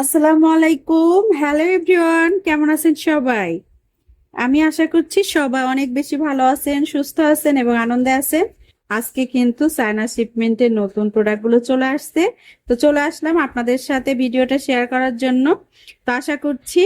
আসসালামু আলাইকুম। Hello everyone, কেমন আছেন সবাই? আমি আশা করছি সবাই অনেক বেশি ভালো আছেন, সুস্থ আছেন এবং আনন্দে আছেন। আজকে কিন্তু চায়না শিপমেন্টের নতুন প্রোডাক্টগুলো চলে আসছে। তো চলে আসলাম আপনাদের সাথে ভিডিওটা শেয়ার করার জন্য। তো আশা করছি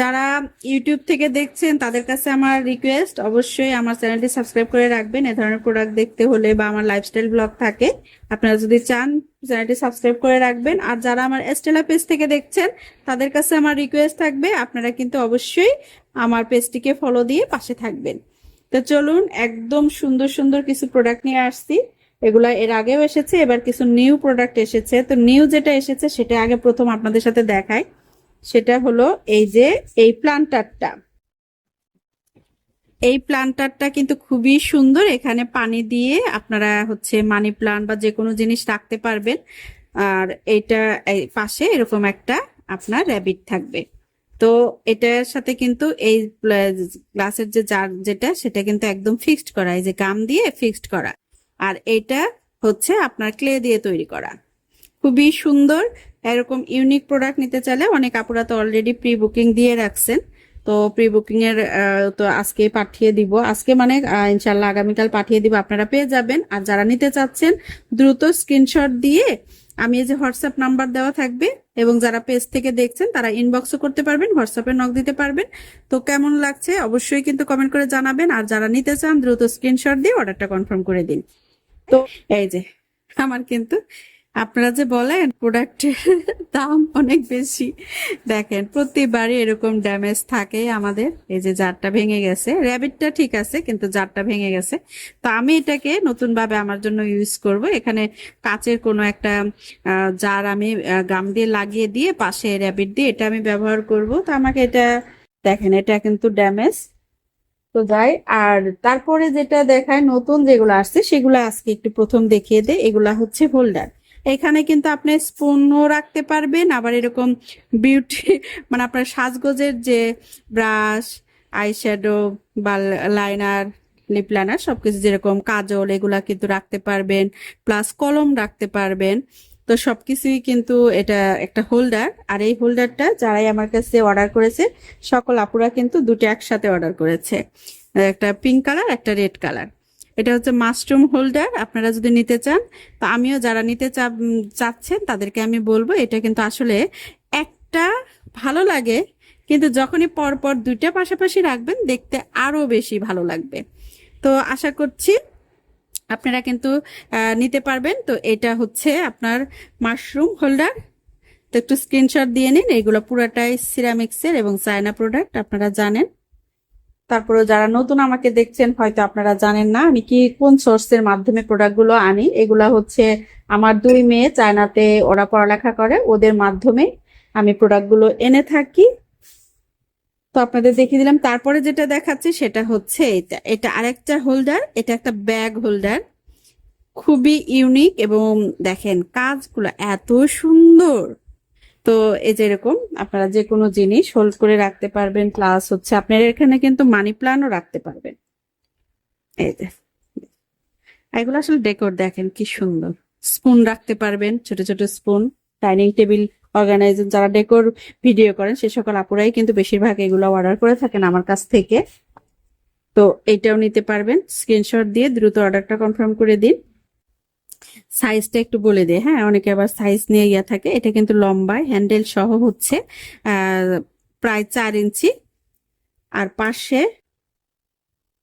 যারা ইউটিউব থেকে দেখছেন তাদের কাছে আমার রিকোয়েস্ট, অবশ্যই আমার চ্যানেলটি সাবস্ক্রাইব করে রাখবেন। এ ধরনের প্রোডাক্ট দেখতে হলে বা আমার লাইফস্টাইল ব্লগ থাকে, আপনারা যদি চান চ্যানেলটি সাবস্ক্রাইব করে রাখবেন। আর যারা আমার এস্টেলা পেজ থেকে দেখছেন তাদের কাছে আমার রিকোয়েস্ট থাকবে, আপনারা কিন্তু অবশ্যই আমার পেজটিকে ফলো দিয়ে পাশে থাকবেন। তো চলুন, একদম সুন্দর সুন্দর কিছু প্রোডাক্ট নিয়ে আসছি। এগুলা এর আগেও এসেছে, এবার কিছু নিউ প্রোডাক্ট এসেছে। তো নিউ যেটা এসেছে সেটা আগে প্রথম আপনাদের সাথে দেখাই। সেটা হলো এই যে এই প্লান্টারটা। এই প্লান্টারটা কিন্তু খুবই সুন্দর। এখানে পানি দিয়ে আপনারা হচ্ছে মানি প্লান্ট বা যে কোনো জিনিস রাখতে পারবেন। আর এইটা এই পাশে এরকম একটা আপনার র্যাবিট থাকবে। তো এটার সাথে কিন্তু এই গ্লাসের যে জার যেটা সেটা কিন্তু একদম ফিক্সড করা, এই যে গাম দিয়ে ফিক্সড করা। আর এটা হচ্ছে আপনার ক্লে দিয়ে তৈরি করা। খুবই সুন্দর। এরকম ইউনিক প্রোডাক্ট নিতে চাইলে অনেক আপুরা তো অলরেডি প্রি বুকিং দিয়ে রাখছেন। তো প্রি বুকিং এর তো আজকে পাঠিয়ে দিব, আজকে মানে ইনশাল্লাহ আগামীকাল পাঠিয়ে দিব, আপনারা পেয়ে যাবেন। আর যারা নিতে চাচ্ছেন দ্রুত স্ক্রিনশট দিয়ে আমি এই যে হোয়াটসঅ্যাপ নাম্বার দেওয়া থাকবে, এবং যারা পেজ থেকে দেখছেন তারা ইনবক্সও করতে পারবেন, হোয়াটসঅ্যাপে নক দিতে পারবেন। তো কেমন লাগছে অবশ্যই কিন্তু কমেন্ট করে জানাবেন। আর যারা নিতে চান দ্রুত স্ক্রিনশট দিয়ে অর্ডারটা কনফার্ম করে দিন। তো এই যে আমার কিন্তু, আপনারা যে বলেন প্রোডাক্টের দাম অনেক বেশি, দেখেন প্রতিবারই এরকম ড্যামেজ থাকে আমাদের। এই যে জারটা ভেঙে গেছে, র্যাবিটটা ঠিক আছে কিন্তু জারটা ভেঙে গেছে। তো আমি এটাকে নতুন ভাবে আমার জন্য ইউজ করব। এখানে কাচের কোনো একটা জার আমি গাম দিয়ে লাগিয়ে দিয়ে পাশে র্যাবিট দিয়ে এটা আমি ব্যবহার করব। তো আমাকে এটা দেখেন, এটা কিন্তু ড্যামেজ। তো যাই, আর তারপরে যেটা দেখায় নতুন যেগুলো আসছে সেগুলো আজকে একটু প্রথম দেখিয়ে দেয়। এগুলা হচ্ছে হোল্ডার। এখানে কিন্তু আপনি স্পুনও রাখতে পারবেন, আবার এরকম বিউটি মানে আপনার সাজগোজের যে ব্রাশ, আইশ্যাডো বা লাইনার, লিপ লাইনার সবকিছু যেরকম কাজল এগুলা কিন্তু রাখতে পারবেন, প্লাস কলম রাখতে পারবেন। তো সবকিছুই কিন্তু এটা একটা হোল্ডার। আর এই হোল্ডারটা যারাই আমার কাছে অর্ডার করেছে সকল আপুরা কিন্তু দুটো একসাথে অর্ডার করেছে, একটা পিঙ্ক কালার একটা রেড কালার। এটা হচ্ছে মাশরুম হোল্ডার। আপনারা যদি নিতে চান, তো আমিও যারা নিতে চাচ্ছেন তাদেরকে আমি বলবো, এটা কিন্তু আসলে একটা ভালো লাগে, কিন্তু যখনই পরপর দুইটা পাশাপাশি রাখবেন দেখতে আরো বেশি ভালো লাগবে। তো আশা করছি আপনারা কিন্তু নিতে পারবেন। তো এটা হচ্ছে আপনার মাশরুম হোল্ডার। তো একটু স্ক্রিনশট দিয়ে নিন। এগুলো পুরাটাই সিরামিক্সের এবং চায়না প্রোডাক্ট, আপনারা জানেন। তারপরে যারা নতুন আমাকে দেখছেন হয়তো আপনারা জানেন না আমি কি কোন সোর্সের মাধ্যমে প্রোডাক্টগুলো আনি। এগুলা হচ্ছে আমার দুই মেয়ে চায়নাতে, ওরা পড়ালেখা করে, ওদের মাধ্যমে আমি প্রোডাক্টগুলো এনে থাকি। তো আপনাদের দেখিয়ে দিলাম। তারপরে যেটা দেখাচ্ছে সেটা হচ্ছে এটা, এটা আরেকটা হোল্ডার, এটা একটা ব্যাগ হোল্ডার। খুবই ইউনিক এবং দেখেন কাজগুলো এত সুন্দর। তো এই যে এরকম আপনারা যে কোনো জিনিস হোল্ড করে রাখতে পারবেন, প্লাস হচ্ছে আপনার এখানে কিন্তু মানি প্ল্যান্টও রাখতে পারবেন। এই যে এগুলো আসলে ডেকোর, দেখেন কি সুন্দর। স্পুন রাখতে পারবেন, ছোট ছোট স্পুন। ডাইনিং টেবিল অর্গানাইজার যারা ডেকোর ভিডিও করেন সে সকল আপুরাই কিন্তু বেশিরভাগ এগুলো অর্ডার করে থাকেন আমার কাছ থেকে। তো এটাও নিতে পারবেন, স্ক্রিনশট দিয়ে দ্রুত অর্ডারটা কনফার্ম করে দিন। সাইজটা একটু বলে দে, হ্যাঁ অনেকে আবার সাইজ নিয়ে ইয়া থাকে। এটা কিন্তু লম্বায় হ্যান্ডেল সহ হচ্ছে প্রায় 4 ইঞ্চি। আর পাশে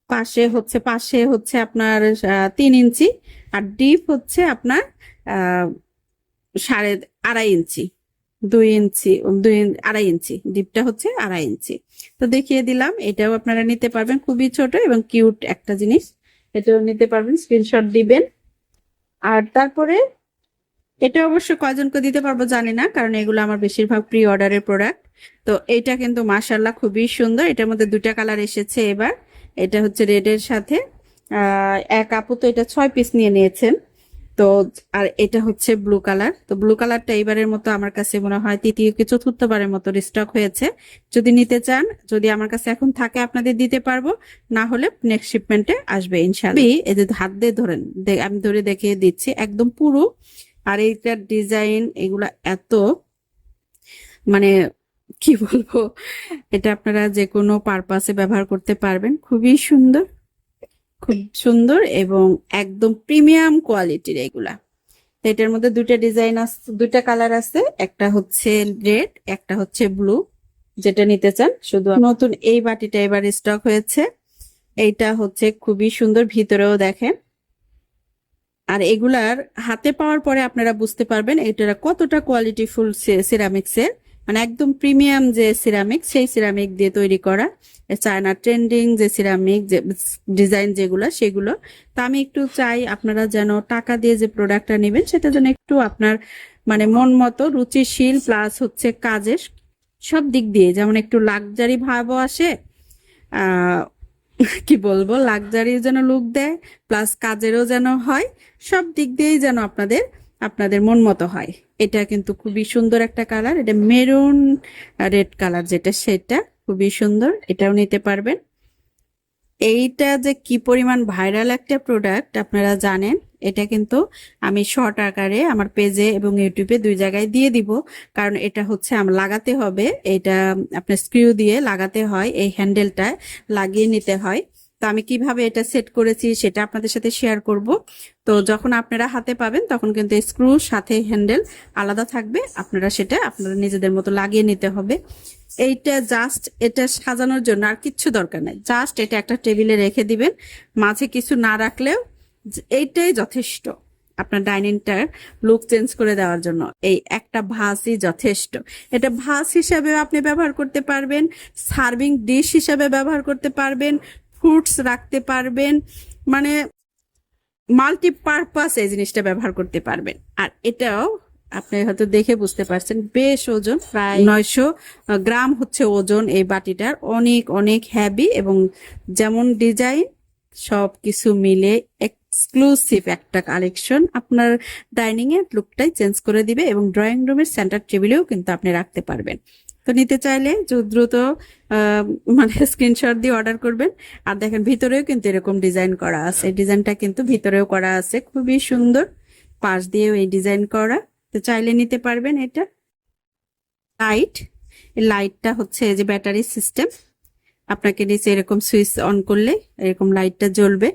পাশে হচ্ছে আপনার 3 ইঞ্চি। আর ডিপ হচ্ছে আপনার আহ 2.5 ইঞ্চি, 2 ইঞ্চি, 2.5 ইঞ্চি ডিপটা হচ্ছে 2.5 ইঞ্চি। তো দেখিয়ে দিলাম, এটাও আপনারা নিতে পারবেন। খুবই ছোট এবং কিউট একটা জিনিস, এটাও নিতে পারবেন, স্ক্রিনশট দিবেন। আর তারপরে এটা অবশ্য কয়জনকে দিতে পারবো জানি না, কারণ এগুলো আমার বেশিরভাগ প্রি অর্ডারের প্রোডাক্ট। তো এটা কিন্তু মাশাল্লাহ খুবই সুন্দর। এটার মধ্যে দুটা কালার এসেছে এবার। এটা হচ্ছে রেড এর সাথে এক আপু তো এটা 6 পিস নিয়ে নিয়েছেন। তো আর এটা হচ্ছে ব্লু কালার। তো ব্লু কালারটা এবারের মতো আমার কাছে মনে হয় তৃতীয় কি চতুর্থবারের মতো রিস্টক হয়েছে। যদি নিতে চান, যদি আমার কাছে এখন থাকে আপনাদের দিতে পারবো, না হলে নেক্সট শিপমেন্টে আসবে ইনশাআল্লাহ। এই যে হাত দিয়ে ধরেন, আমি ধরে দেখিয়ে দিচ্ছি একদম পুরো। আর এইটার ডিজাইন এগুলা এত মানে কি বলবো, এটা আপনারা যে কোনো পারপাসে ব্যবহার করতে পারবেন। খুবই সুন্দর, খুব সুন্দর এবং একদম প্রিমিয়াম কোয়ালিটির এগুলা। তো এটার মধ্যে দুইটা ডিজাইন আছে, দুইটা কালার আছে, একটা হচ্ছে রেড, একটা হচ্ছে ব্লু। যেটা নিতে চান শুধু নতুন এই বাটিটা এবার স্টক হয়েছে। এইটা হচ্ছে খুবই সুন্দর, ভিতরেও দেখেন। আর এগুলার হাতে পাওয়ার পরে আপনারা বুঝতে পারবেন এটা কতটা কোয়ালিটিফুল সিরামিক্সের, মানে একদম প্রিমিয়াম যে সিরামিক, সেই সিরামিক দিয়ে তৈরি করা। চায়না ট্রেন্ডিং যে সিরামিক যে ডিজাইন যেগুলো সেগুলো। তা আমি একটু চাই আপনারা যেন টাকা দিয়ে যে প্রোডাক্টটা নেবেন সেটা যেন একটু আপনার মানে মন মতো রুচিশীল, প্লাস হচ্ছে কাজের সব দিক দিয়ে যেমন একটু লাক্সারি ভাবও আসে, আহ কি বলবো, লাক্সারি যেন লুক দেয়, প্লাস কাজেরও যেন হয়, সব দিক দিয়েই যেন আপনাদের আপনাদের মন মতো হয়। এটা কিন্তু খুবই সুন্দর একটা কালার, এটা মেরুন রেড কালার যেটা, সেটা খুবই সুন্দর, এটাও নিতে পারবেন। এইটা যে কি পরিমাণ ভাইরাল একটা প্রোডাক্ট আপনারা জানেন। এটা কিন্তু আমি শর্ট আকারে আমার পেজে এবং ইউটিউবে দুই জায়গায় দিয়ে দিব, কারণ এটা হচ্ছে আমার লাগাতে হবে। এটা আপনার স্ক্রু দিয়ে লাগাতে হয়, এই হ্যান্ডেলটা লাগিয়ে নিতে হয়। তো আমি কিভাবে এটা সেট করেছি সেটা আপনাদের সাথে শেয়ার করব। তো যখন আপনারা হাতে পাবেন তখন কিন্তু স্ক্রু সাথে হ্যান্ডেল আলাদা থাকবে, আপনারা সেটা আপনারা নিজেদের মতো লাগিয়ে নিতে হবে। এইটা জাস্ট এটা সাজানোর জন্য, আর কিচ্ছু দরকার নাই, জাস্ট এটা একটা টেবিলে রেখে দিবেন, মাঝে কিছু না রাখলেও এইটাই যথেষ্ট আপনার ডাইনিংটার লুক চেঞ্জ করে দেওয়ার জন্য। এই একটা ভাসই যথেষ্ট। এটা ভাস হিসাবে আপনি ব্যবহার করতে পারবেন, সার্ভিং ডিশ হিসাবে ব্যবহার করতে পারবেন, ফ্রুটস রাখতে পারবেন, মানে মাল্টিপারপাস এই জিনিসটা ব্যবহার করতে পারবেন। আর এটাও আপনি হয়তো দেখে বুঝতে পারছেন বেশ ওজন, প্রায় 900 গ্রাম হচ্ছে ওজন এই বাটিটার। অনেক অনেক হ্যাভি এবং যেমন ডিজাইন সব কিছু মিলে এক্সক্লুসিভ একটা কালেকশন, আপনার ডাইনিং এর লুকটাই চেঞ্জ করে দিবে এবং ড্রয়িং রুমের সেন্টার টেবিলেও কিন্তু আপনি রাখতে পারবেন। তো নিতে চাইলে দ্রুত মানে স্ক্রিনশট দিয়ে অর্ডার করবেন। আর দেখেন ভিতরেও কিন্তু এরকম ডিজাইন করা আছে, ডিজাইনটা কিন্তু ভিতরেও করা আছে, খুবই সুন্দর, পাশ দিয়েও এই ডিজাইন করা। তো চাইলে নিতে পারবেন। এটা লাইট, এই লাইটটা হচ্ছে যে ব্যাটারি সিস্টেম, আপনাকে নিচে এরকম সুইচ অন করলে এরকম লাইটটা জ্বলবে,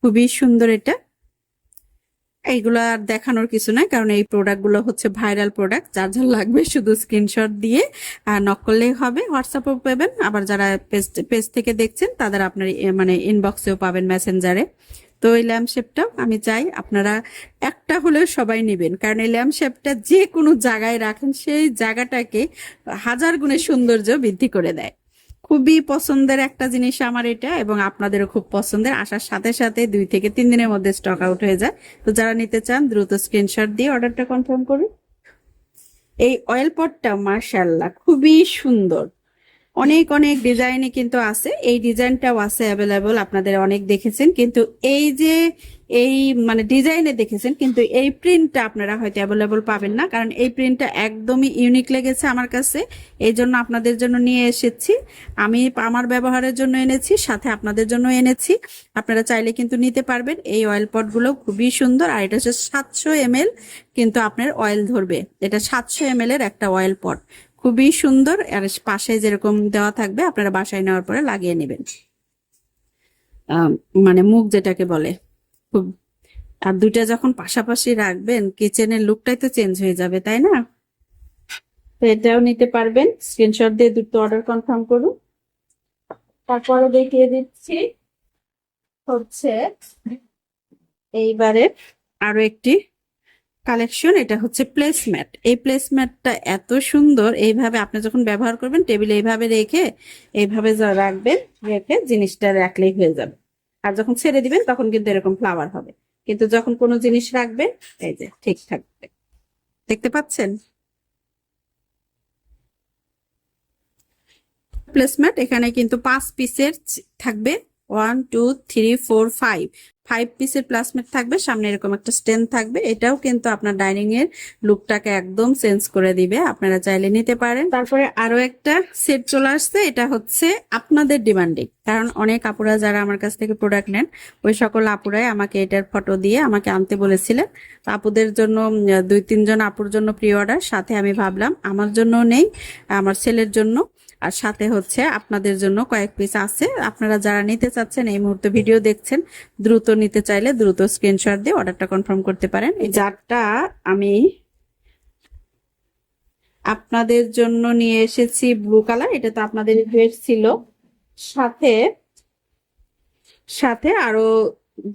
খুবই সুন্দর। এটা এইগুলো আর দেখানোর কিছু নাই, কারণ এই প্রোডাক্টগুলো হচ্ছে ভাইরাল প্রোডাক্ট। যার যার লাগবে শুধু স্ক্রিনশট দিয়ে নক করলেই হবে, হোয়াটসঅ্যাপেও পাবেন। আবার যারা পেজ থেকে দেখছেন তাদের আপনার মানে ইনবক্সেও পাবেন, মেসেঞ্জারে। তো এই ল্যাম্প শেপটাও আমি চাই আপনারা একটা হলেও সবাই নেবেন, কারণ এই ল্যাম্প শেপটা যে কোনো জায়গায় রাখেন সেই জায়গাটাকে হাজার গুণে সৌন্দর্য বৃদ্ধি করে দেয়। খুবই পছন্দের একটা জিনিস আমার এটা, এবং আপনাদেরও খুব পছন্দের। আসার সাথে সাথে 2 থেকে 3 দিনের মধ্যে স্টক আউট হয়ে যায়। তো যারা নিতে চান দ্রুত স্ক্রিনশট দিয়ে অর্ডারটা কনফার্ম করুন। এই অয়েল পটটা মাশাআল্লাহ খুবই সুন্দর, অনেক অনেক ডিজাইনে কিন্তু আছে, এই ডিজাইনটাও আছে অ্যাভেলেবল, আপনাদের অনেক দেখেছেন, কিন্তু এই যে এই মানে ডিজাইনে দেখেছেন, কিন্তু এই প্রিন্টটা আপনারা হয়তো অ্যাভেলেবল পাবেন না, কারণ এই প্রিন্টটা একদমই ইউনিক লেগেছে আমার কাছে, এই জন্য আপনাদের জন্য নিয়ে এসেছি। আমি আমার ব্যবহারের জন্য এনেছি, সাথে আপনাদের জন্য এনেছি। আপনারা চাইলে কিন্তু নিতে পারবেন। এই অয়েল পটগুলো খুবই সুন্দর, আর এটা হচ্ছে 700 ml কিন্তু আপনার অয়েল ধরবে। এটা 700 ml এর একটা অয়েল পট, খুবই সুন্দর। আর পাশে যেরকম দেওয়া থাকবে আপনারা বাসায় নেওয়ার পরে লাগিয়ে নেবেন, মানে মুখ যেটাকে বলে। খুব, আর দুইটা যখন পাশাপাশি রাখবেন কিচেনের লুকটাই তো চেঞ্জ হয়ে যাবে, তাই না? তো এটাও নিতে পারবেন, স্ক্রিনশট দিয়ে দ্রুত অর্ডার কনফার্ম করুন। তারপরে দেখিয়ে দিচ্ছি হচ্ছে এইবারে আরো একটি কালেকশন। এটা হচ্ছে প্লেসম্যাট। এই প্লেসম্যাটটা এত সুন্দর, এইভাবে আপনি যখন ব্যবহার করবেন টেবিলে এইভাবে রেখে এইভাবে রাখবেন, রেখে জিনিসটা রাখলেই হয়ে যাবে। আর যখন ছেড়ে দিবেন তখন কিন্তু এরকম ফ্লাওয়ার হবে, কিন্তু যখন কোনো জিনিস রাখবেন এই যে ঠিক থাকবে। দেখতে পাচ্ছেন প্লেসম্যাট? এখানে কিন্তু 5 পিসের থাকবে, 1 2 3 4 5 5 পিসের প্লাসমেট থাকবে, সামনে এরকম একটা স্ট্যান্ড থাকবে। এটাও কিন্তু আপনার ডাইনিং এর লুকটাকে একদম চেঞ্জ করে দিবে, আপনারা চাইলে নিতে পারেন। তারপরে আরো একটা সেট চলে আসছে, এটা হচ্ছে আপনাদের ডিমান্ডিং, কারণ অনেক আপুরা যারা আমার কাছ থেকে প্রোডাক্ট নেন ওই সকল আপুরাই আমাকে এটার ফটো দিয়ে আমাকে আনতে বলেছিলেন। তো আপুদের জন্য 2-3 জন আপুর জন্য প্রি অর্ডার, সাথে আমি ভাবলাম আমার জন্য নেই, আমার ছেলের জন্য, আর সাথে হচ্ছে আপনাদের জন্য কয়েক পিস আছে। আপনারা যারা নিতে চাচ্ছেন এই মুহূর্তে ভিডিও দেখছেন, দ্রুত নিতে চাইলে দ্রুত স্ক্রিনশট দিয়ে অর্ডারটা কনফার্ম করতে পারেন। এই জারটা আমি আপনাদের জন্য নিয়ে এসেছি ব্লু কালার, এটা তো আপনাদের রিকোয়েস্ট ছিল। সাথে সাথে আরো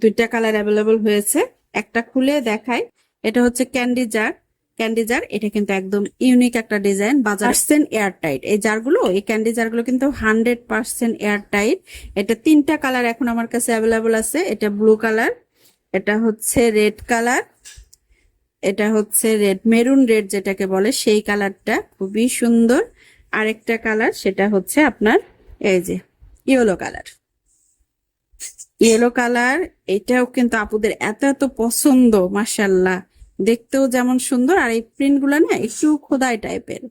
2টা কালার অ্যাভেলেবল হয়েছে, একটা খুলে দেখাই। এটা হচ্ছে ক্যান্ডি জার, ক্যান্ডি জার। এটা কিন্তু একদম ইউনিক একটা ডিজাইন, বাজার এয়ার টাইট। এই জারগুলো, এই ক্যান্ডি জারগুলো কিন্তু 100% এয়ার টাইট। এটা 3টা কালার এখন আমার কাছে অ্যাভেলেবল আছে। এটা ব্লু কালার, এটা হচ্ছে রেড কালার, এটা হচ্ছে রেড মেরুন রেড যেটাকে বলে সেই কালারটা, খুবই সুন্দর। আরেকটা কালার সেটা হচ্ছে আপনার এই যে ইয়েলো কালার, ইয়েলো কালার। এটাও কিন্তু আপুদের এত এত পছন্দ, মাশাল্লাহ, দেখতেও যেমন সুন্দর। আর এই প্রিন্ট গুলো না একটু খোদাই টাইপের,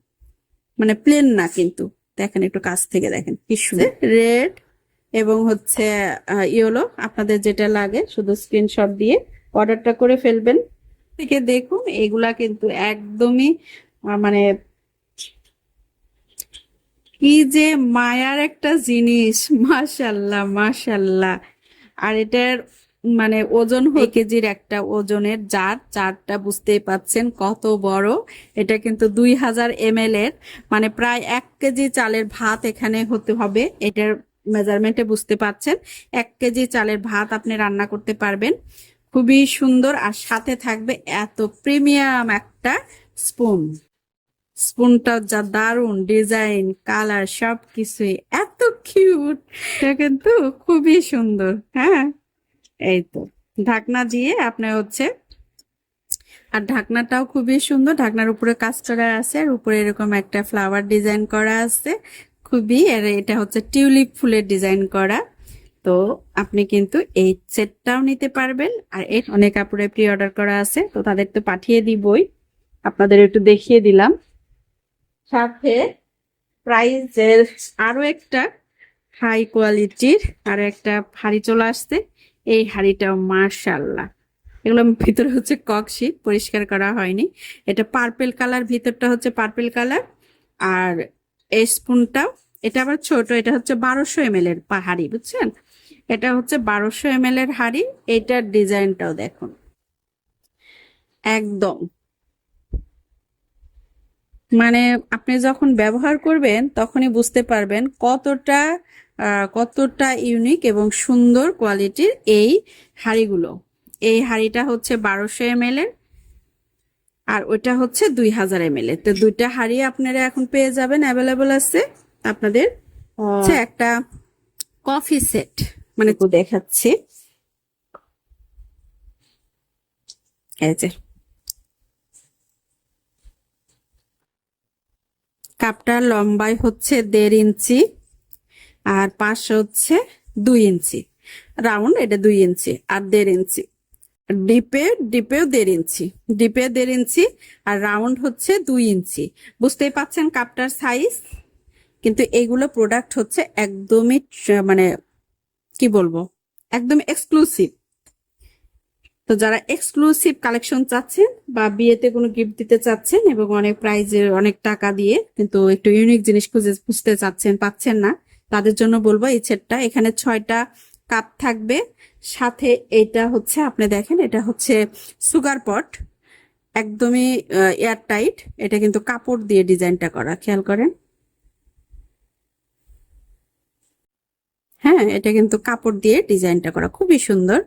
মানে প্লেন না কিন্তু। দেখেন একটু কাছ থেকে দেখেন কি সুন্দর। রেড এবং হচ্ছে ইয়েলো, আপনাদের যেটা লাগে শুধু স্ক্রিনশট দিয়ে অর্ডারটা করে ফেলবেন। থেকে দেখুন এগুলা কিন্তু একদমই মানে কি যে মায়ার একটা জিনিস, মাশাল্লাহ মাশাল্লাহ। আর এটার মানে ওজন 1 কেজির একটা ওজনের জার, জারটা বুঝতেই পাচ্ছেন কত বড়। এটা কিন্তু 2000 ml এর, মানে প্রায় 1 কেজি চালের ভাত এখানে হতে হবে। এটার মেজারমেন্টে বুঝতে পাচ্ছেন 1 কেজি চালের ভাত আপনি রান্না করতে পারবেন। খুবই সুন্দর। আর সাথে থাকবে এত প্রিমিয়াম একটা স্পুন, স্পুনটা যা দারুন ডিজাইন, কালার, সবকিছুই এত কিউট, এটা কিন্তু খুবই সুন্দর। হ্যাঁ, এই তো ঢাকনা দিয়ে আপনি হচ্ছে, আর ঢাকনাটাও খুবই সুন্দর, ঢাকনার উপরে কাজ করা আছে, আর উপরে এরকম একটা ফ্লাওয়ার ডিজাইন করা আছে খুবই। আর এটা হচ্ছে টিউলিপ ফুলের ডিজাইন করা। তো আপনি কিন্তু এই সেটটাও নিতে পারবেন। আর এর অনেক কাপড়ে প্রি অর্ডার করা আছে, তো তাদের তো পাঠিয়ে দিবই, আপনাদের একটু দেখিয়ে দিলাম। সাথে প্রাইজের আরো একটা হাই কোয়ালিটির আরো একটা হাড়ি চলে আসছে। এই হাড়িটাও মাশাআল্লাহ, এগুলো ভিতরে হচ্ছে ককশিট, পরিষ্কার করা হয়নি। এটা পার্পেল কালার, ভিতরটা হচ্ছে পার্পেল কালার। আর এই স্পুনটাও, এটা আবার ছোট, এটা হচ্ছে 1200 ml এর হাড়ি, বুঝছেন? এটা হচ্ছে 1200 ml এর হাড়ি। এটার ডিজাইনটাও দেখুন, একদম মানে আপনি যখন ব্যবহার করবেন তখনই বুঝতে পারবেন কতটা কতটা ইউনিক এবং সুন্দর কোয়ালিটির এই হাঁড়িগুলো। এই হাঁড়িটা হচ্ছে 1200 ml এর, আর ওইটা হচ্ছে 2000 ml এর। তো 2টা হাঁড়ি আপনারা এখন পেয়ে যাবেন, অ্যাভেলেবল আছে আপনাদের। হচ্ছে একটা কফি সেট, মানে দেখাচ্ছি, এই যে কাপটার লম্বাই হচ্ছে 1.5 ইঞ্চি, আর পাশে হচ্ছে 2 ইঞ্চি রাউন্ড, এটা 2 ইঞ্চি আর 1.5 ইঞ্চি। ডিপেও 1.5 ইঞ্চি, ডিপে 1.5 ইঞ্চি, আর রাউন্ড হচ্ছে 2 ইঞ্চি। বুঝতেই পাচ্ছেন কাপটার সাইজ। কিন্তু এগুলো প্রোডাক্ট হচ্ছে একদমই মানে কি বলবো, একদম এক্সক্লুসিভ। তো যারা এক্সক্লুসিভ কালেকশন চাচ্ছেন বা বিয়েতে কোনো গিফট দিতে চাচ্ছেন এবং অনেক প্রাইজের, অনেক টাকা দিয়ে কিন্তু একটু ইউনিক জিনিস খুঁজতে চাচ্ছেন, পাচ্ছেন না, তাদের জন্য বলবো এই সেটটা। এখানে 6টা কাপ থাকবে, সাথে এটা হচ্ছে আপনি দেখেন, এটা হচ্ছে সুগার পট, একদমই এয়ার টাইট। এটা কিন্তু কাপড় দিয়ে ডিজাইনটা করা, খেয়াল করেন। হ্যাঁ, এটা কিন্তু কাপড় দিয়ে ডিজাইনটা করা, খুবই সুন্দর,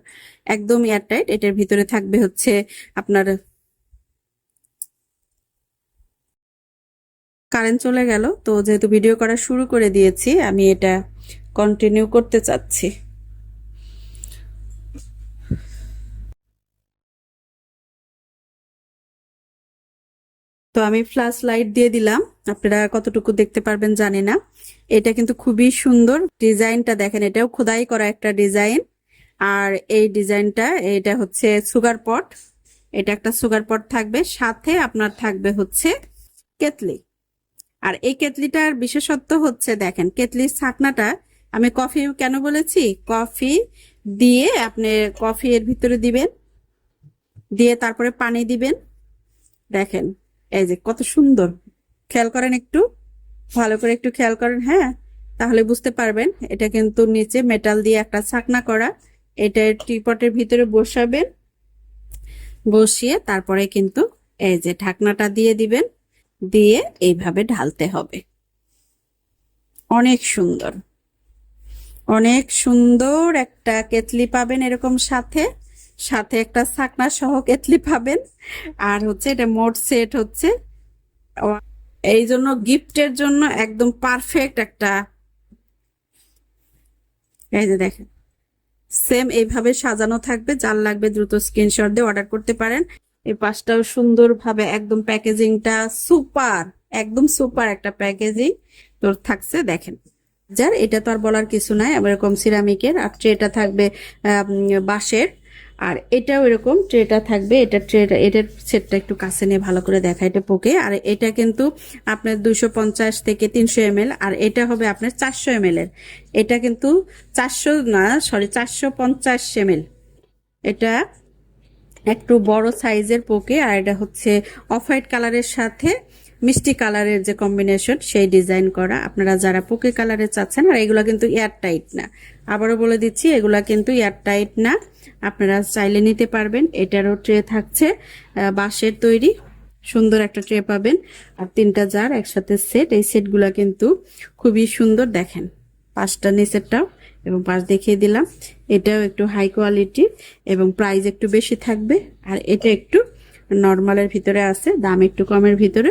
একদম এয়ারটাইট। এটার ভিতরে থাকবে হচ্ছে আপনার, কারেন্ট চলে গেল, তো যেহেতু ভিডিও করা শুরু করে দিয়েছি আমি এটা কন্টিনিউ করতে চাচ্ছি। তো আমি ফ্ল্যাশ লাইট দিয়ে দিলাম, আপনারা কতটুকু দেখতে পারবেন জানি না। এটা কিন্তু খুবই সুন্দর, ডিজাইনটা দেখেন, এটাও খোদাই করা একটা ডিজাইন। আর এই ডিজাইনটা, এটা হচ্ছে সুগার পট, এটা একটা সুগার পট থাকবে, সাথে আপনার থাকবে হচ্ছে কেতলি। আর এই কেতলিটার বিশেষত্ব হচ্ছে দেখেন, কেতলির ছাকনাটা, আমি কফি কেন বলেছি, কফি দিয়ে আপনি কফি এর ভিতরে দিবেন, দিয়ে তারপরে পানি দিবেন। দেখেন এই যে কত সুন্দর, খেয়াল করেন একটু, ভালো করে একটু খেয়াল করেন, হ্যাঁ, তাহলে বুঝতে পারবেন। এটা কিন্তু নিচে মেটাল দিয়ে একটা ছাকনা করা, এটা টিপটের ভিতরে বসাবেন, বসিয়ে তারপরে কিন্তু এই যে ঢাকনাটা দিয়ে দিবেন, দিয়ে এইভাবে ঢালতে হবে। অনেক সুন্দর, অনেক সুন্দর একটা কেতলি পাবেন এরকম, সাথে সাথে একটা ছাকনা সহ কেতলি পাবেন। আর হচ্ছে এটা মোট সেট হচ্ছে, এই জন্য গিফটের জন্য একদম পারফেক্ট একটা। এই যে দেখেন, সেম এইভাবে সাজানো থাকবে, যার লাগবে দ্রুত স্ক্রিনশট দিয়ে অর্ডার করতে পারেন। এই পাশটাও সুন্দরভাবে একদম প্যাকেজিংটা সুপার, একদম সুপার একটা প্যাকেজিং তোর থাকছে। দেখেন, যার এটা তো আর বলার কিছু নাই, এরকম সিরামিকের। আর ট্রেটা থাকবে বাঁশের, আর এটাও এরকম ট্রেটা থাকবে। এটা ট্রেটা, এটার সেটটা একটু কাছে নিয়ে ভালো করে দেখা, এটা পোকে। আর এটা কিন্তু আপনার 250 থেকে 300 ml, আর এটা হবে আপনার 400 ml এর। এটা কিন্তু 400 না, সরি 450 ml। এটা একটু বড় সাইজের পোকে, আর এটা হচ্ছে অফ হোয়াইট কালারের সাথে মিষ্টি কালারের যে কম্বিনেশন, সেই ডিজাইন করা। আপনারা যারা পোকে কালারে চাচ্ছেন, আর এগুলা কিন্তু এয়ার টাইট না, আবারও বলে দিচ্ছি, এগুলা কিন্তু এয়ার টাইট না, আপনারা চাইলে নিতে পারবেন। এটারও ট্রে থাকছে বাঁশের তৈরি, সুন্দর একটা ট্রে পাবেন। আর 3টা জার একসাথে সেট, এই সেটগুলা কিন্তু খুবই সুন্দর। দেখেন পাঁচটা নিচেরটাও, এবং পাঁচ দেখিয়ে দিলাম। এটাও একটু হাই কোয়ালিটি এবং প্রাইস একটু বেশি থাকবে। আর এটা একটু নর্মালের ভিতরে আছে, দাম একটু কমের ভিতরে।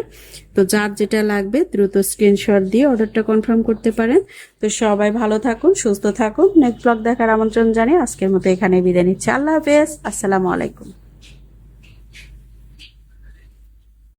তো যার যেটা লাগবে দ্রুত স্ক্রিনশট দিয়ে অর্ডারটা কনফার্ম করতে পারেন। তো সবাই ভালো থাকুন, সুস্থ থাকুন। নেক্সট ব্লগ দেখার আমন্ত্রণ জানিয়ে আজকের মতো এখানে বিদায় নিচ্ছি। আল্লাহ হাফেজ, আসসালামু আলাইকুম।